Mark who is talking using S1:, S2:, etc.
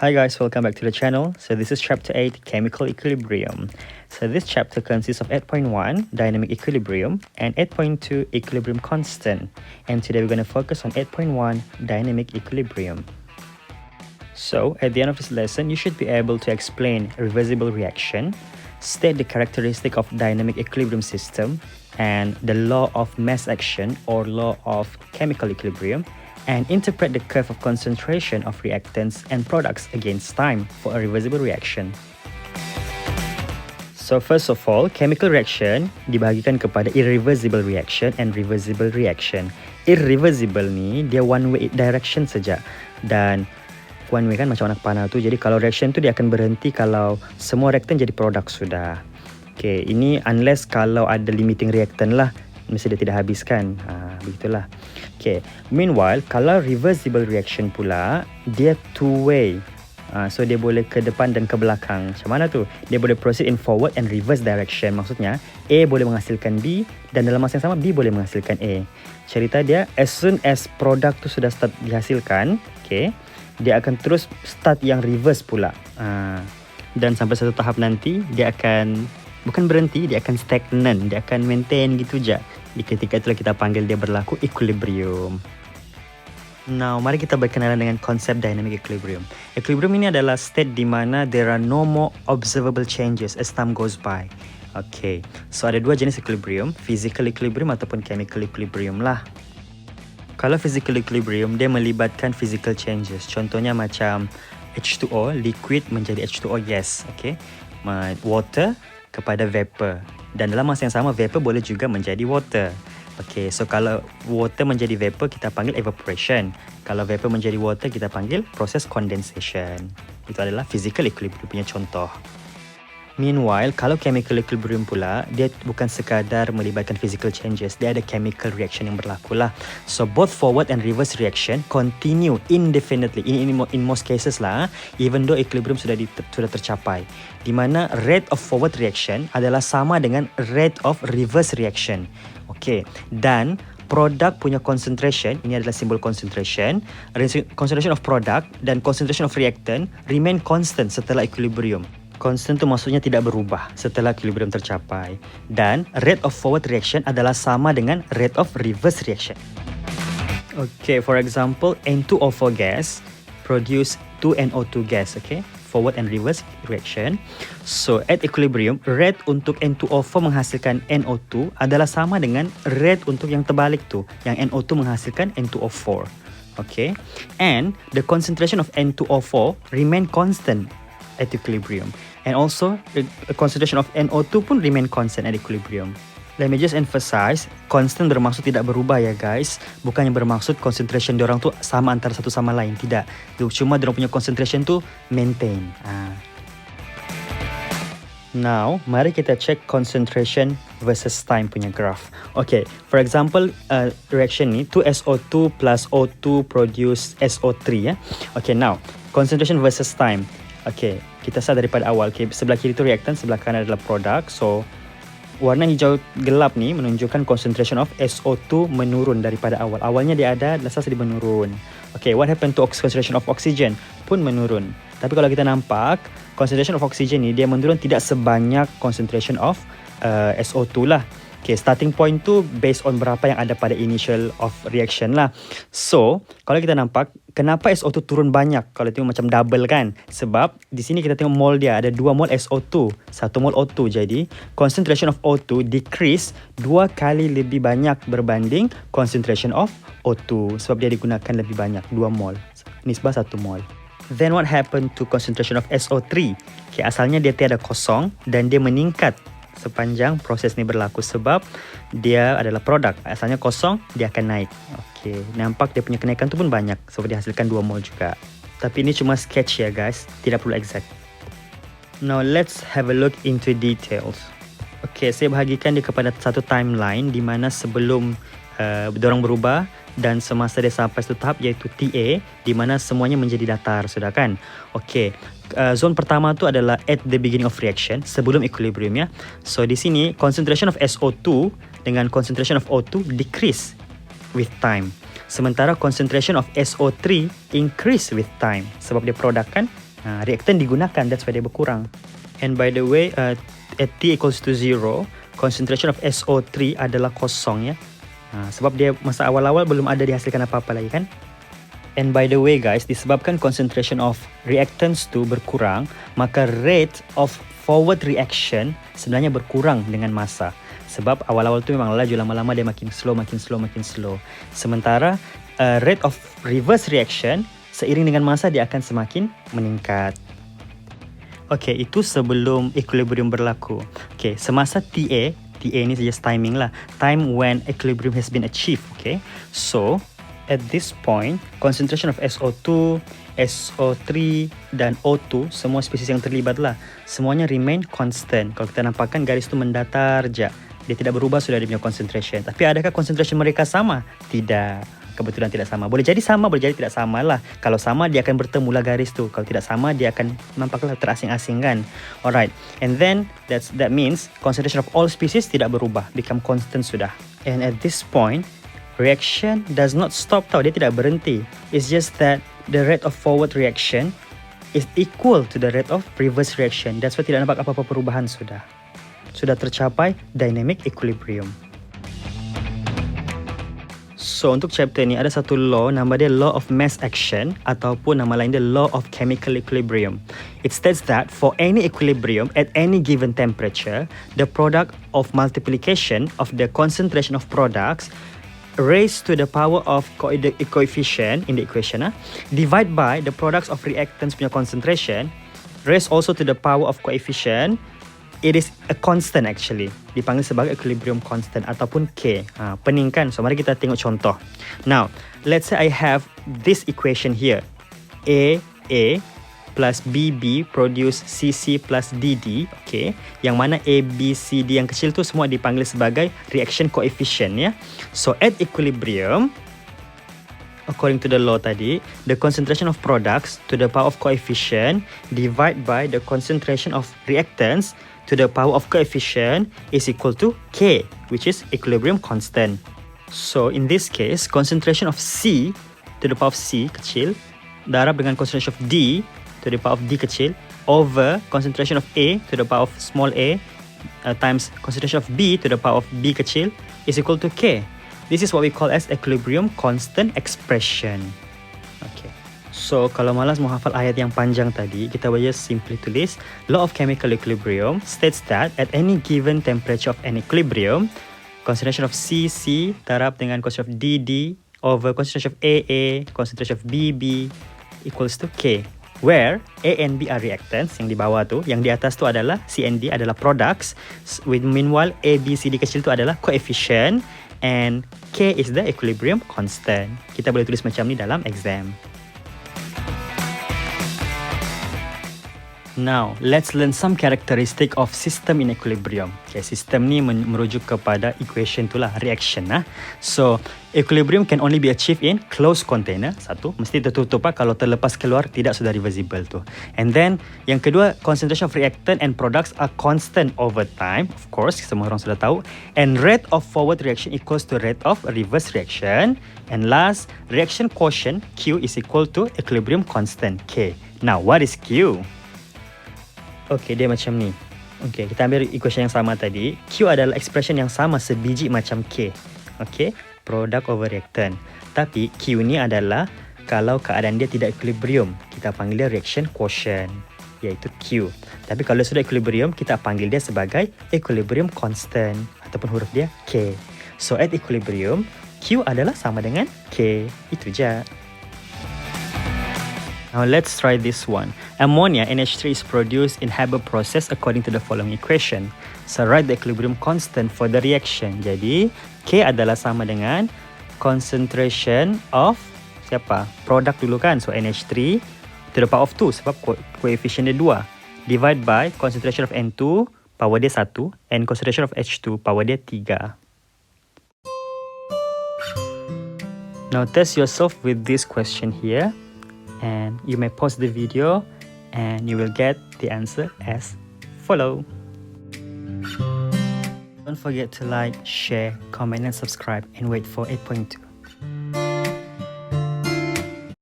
S1: Hi guys, welcome back to the channel. So this is chapter 8, chemical equilibrium. So this chapter consists of 8.1, dynamic equilibrium, and 8.2, equilibrium constant. And today we're going to focus on 8.1, dynamic equilibrium. So at the end of this lesson, you should be able to explain reversible reaction, state the characteristic of dynamic equilibrium system, and the law of mass action or law of chemical equilibrium, and interpret the curve of concentration of reactants and products against time for a reversible reaction. So first of all, chemical reaction dibahagikan kepada irreversible reaction and reversible reaction. Irreversible ni dia one way direction saja, dan one way kan macam anak panah tu. Jadi kalau reaction tu dia akan berhenti kalau semua reaktan jadi produk sudah. Okay, ini unless kalau ada limiting reactant lah, mesti dia tidak habiskan. Begitulah. Okay. Meanwhile, kalau reversible reaction pula, dia two way. So dia boleh ke depan dan ke belakang. Macam mana tu? Dia boleh proceed in forward and reverse direction. Maksudnya A boleh menghasilkan B, dan dalam masa yang sama B boleh menghasilkan A. Cerita dia, as soon as produk tu sudah start dihasilkan, okay, dia akan terus start yang reverse pula. Dan sampai satu tahap nanti dia akan bukan berhenti, dia akan stagnan, dia akan maintain gitu je. Di ketika itulah kita panggil dia berlaku equilibrium. Now, mari kita berkenalan dengan konsep dynamic equilibrium. Equilibrium ini adalah state di mana there are no more observable changes as time goes by. Okay, so ada dua jenis equilibrium, physical equilibrium ataupun chemical equilibrium lah. Kalau physical equilibrium, dia melibatkan physical changes. Contohnya macam H2O, liquid menjadi H2O gas. Okay, water kepada vapor, dan dalam masa yang sama vapor boleh juga menjadi water. Okay, so kalau water menjadi vapor kita panggil evaporation. Kalau vapor menjadi water kita panggil proses condensation. Itu adalah physical equilibrium punya contoh. Meanwhile, kalau chemical equilibrium pula, dia bukan sekadar melibatkan physical changes, dia ada chemical reaction yang berlaku lah. So both forward and reverse reaction continue indefinitely in most cases lah, even though equilibrium sudah tercapai, di mana rate of forward reaction adalah sama dengan rate of reverse reaction. Okay, dan produk punya concentration, ini adalah simbol concentration of product dan concentration of reactant remain constant setelah equilibrium. Constant tu maksudnya tidak berubah setelah equilibrium tercapai, dan rate of forward reaction adalah sama dengan rate of reverse reaction. Okay, for example, N2O4 gas produce 2NO2 gas, okay? Forward and reverse reaction. So at equilibrium, rate untuk N2O4 menghasilkan NO2 adalah sama dengan rate untuk yang terbalik tu, yang NO2 menghasilkan N2O4. Okay, and the concentration of N2O4 remain constant at equilibrium, and also the concentration of NO2 pun remain constant at equilibrium. Let me just emphasize, constant bermaksud tidak berubah ya guys. Bukannya bermaksud concentration diorang tu sama antara satu sama lain, tidak. Cuma diorang punya concentration tu maintain. Now, mari kita check concentration versus time punya graph. Okay, for example, reaction ni 2SO2 plus O2 produce SO3 ya. Okay, now concentration versus time. Okay, kita start daripada awal. Okay, sebelah kiri tu reactant, sebelah kanan adalah produk. So warna hijau gelap ni menunjukkan concentration of SO2 menurun daripada awal. Awalnya dia ada, lepas dia menurun. Okay, what happened to concentration of oxygen? Pun menurun. Tapi kalau kita nampak, concentration of oxygen ni dia menurun tidak sebanyak concentration of SO2 lah. Okay, starting point tu based on berapa yang ada pada initial of reaction lah. So, kalau kita nampak, kenapa SO2 turun banyak? Kalau tengok macam double kan? Sebab di sini kita tengok mol dia, ada 2 mol SO2, 1 mol O2. Jadi, concentration of O2 decrease 2 kali lebih banyak berbanding concentration of O2. Sebab dia digunakan lebih banyak, 2 mol. Nisbah 1 mol. Then what happened to concentration of SO3? Okay, asalnya dia tiada kosong dan dia meningkat sepanjang proses ni berlaku sebab dia adalah produk. Asalnya kosong, dia akan naik. Okay, nampak dia punya kenaikan tu pun banyak sebab dia hasilkan 2 mol juga. Tapi ini cuma sketch ya guys, tidak perlu exact. Now let's have a look into details. Okay, saya bahagikan dia kepada satu timeline di mana sebelum diorang berubah dan semasa dia sampai satu tahap iaitu TA, di mana semuanya menjadi datar, sudah kan? Okay, zone pertama tu adalah at the beginning of reaction, sebelum equilibrium ya. So di sini concentration of SO2 dengan concentration of O2 decrease with time. Sementara concentration of SO3 increase with time sebab dia produk kan. Reaktan digunakan, that's why dia berkurang. And by the way, at T equals to 0, concentration of SO3 adalah kosong ya. Sebab dia masa awal-awal belum ada dihasilkan apa-apa lagi kan. And by the way guys, disebabkan concentration of reactants tu berkurang, maka rate of forward reaction sebenarnya berkurang dengan masa. Sebab awal-awal tu memang laju, lama-lama dia makin slow. Sementara rate of reverse reaction seiring dengan masa dia akan semakin meningkat. Okay, itu sebelum equilibrium berlaku. Okay, semasa TA ni just timing lah. Time when equilibrium has been achieved. Okay, so at this point, concentration of SO2, SO3 dan O2, semua spesies yang terlibat lah, semuanya remain constant. Kalau kita nampakkan garis tu mendatar je, dia tidak berubah sudah dia punya concentration. Tapi adakah concentration mereka sama? Tidak. Kebetulan tidak sama. Boleh jadi sama, boleh jadi tidak sama lah. Kalau sama, dia akan bertemulah garis tu. Kalau tidak sama, dia akan nampaklah terasing-asing kan. Alright. And then, that means concentration of all species tidak berubah. Become constant sudah. And at this point, reaction does not stop tau. Dia tidak berhenti. It's just that the rate of forward reaction is equal to the rate of reverse reaction. That's why tidak nampak apa-apa perubahan sudah. Sudah tercapai dynamic equilibrium. So, untuk chapter ni ada satu law, nama dia law of mass action ataupun nama lain dia law of chemical equilibrium. It states that for any equilibrium at any given temperature, the product of multiplication of the concentration of products raised to the power of coefficient in the equation divide by the products of reactants punya concentration raised also to the power of coefficient. It is a constant actually. Dipanggil sebagai equilibrium constant ataupun K. Pening kan? So, mari kita tengok contoh. Now, let's say I have this equation here. A plus BB produce CC plus DD. Okay. Yang mana A, B, C, D yang kecil tu semua dipanggil sebagai reaction coefficient ya. So, at equilibrium, according to the law tadi, the concentration of products to the power of coefficient divide by the concentration of reactants to the power of coefficient is equal to K, which is equilibrium constant. So, in this case, concentration of C to the power of C kecil darab dengan concentration of D to the power of D kecil over concentration of A to the power of small a times concentration of B to the power of B kecil is equal to K. This is what we call as equilibrium constant expression. Okay. So, kalau malas menghafal ayat yang panjang tadi, kita boleh simply tulis law of chemical equilibrium states that at any given temperature of an equilibrium, concentration of CC darab dengan concentration of DD over concentration of AA, concentration of BB equals to K. Where A and B are reactants, yang di bawah tu, yang di atas tu adalah C and D adalah products, meanwhile A, B, C, D kecil tu adalah coefficient, and K is the equilibrium constant. Kita boleh tulis macam ni dalam exam. Now, let's learn some characteristic of system in equilibrium. Okay, system ni merujuk kepada equation tu lah, reaction lah. So, equilibrium can only be achieved in closed container. Satu, mesti tertutup lah. Kalau terlepas keluar, tidak sudah reversible tu. And then, yang kedua, concentration of reactant and products are constant over time. Of course, semua orang sudah tahu. And rate of forward reaction equals to rate of reverse reaction. And last, reaction quotient Q is equal to equilibrium constant K. Now, what is Q? Okay, dia macam ni. Okay, kita ambil equation yang sama tadi. Q adalah expression yang sama sebiji macam K. Okay, product over reactant. Tapi Q ni adalah kalau keadaan dia tidak equilibrium, kita panggil dia reaction quotient, iaitu Q. Tapi kalau sudah equilibrium, kita panggil dia sebagai equilibrium constant ataupun huruf dia K. So at equilibrium, Q adalah sama dengan K. Itu je. Now let's try this one. Ammonia NH3 is produced in Haber process according to the following equation. So write the equilibrium constant for the reaction. Jadi K adalah sama dengan concentration of siapa? Product dulu kan. So NH3 to the power of 2 sebab coefficient dia 2. Divide by concentration of N2 power dia 1 and concentration of H2 power dia 3. Now test yourself with this question here. And you may pause the video and you will get the answer as follow. Don't forget to like, share, comment and subscribe and wait for 8.2.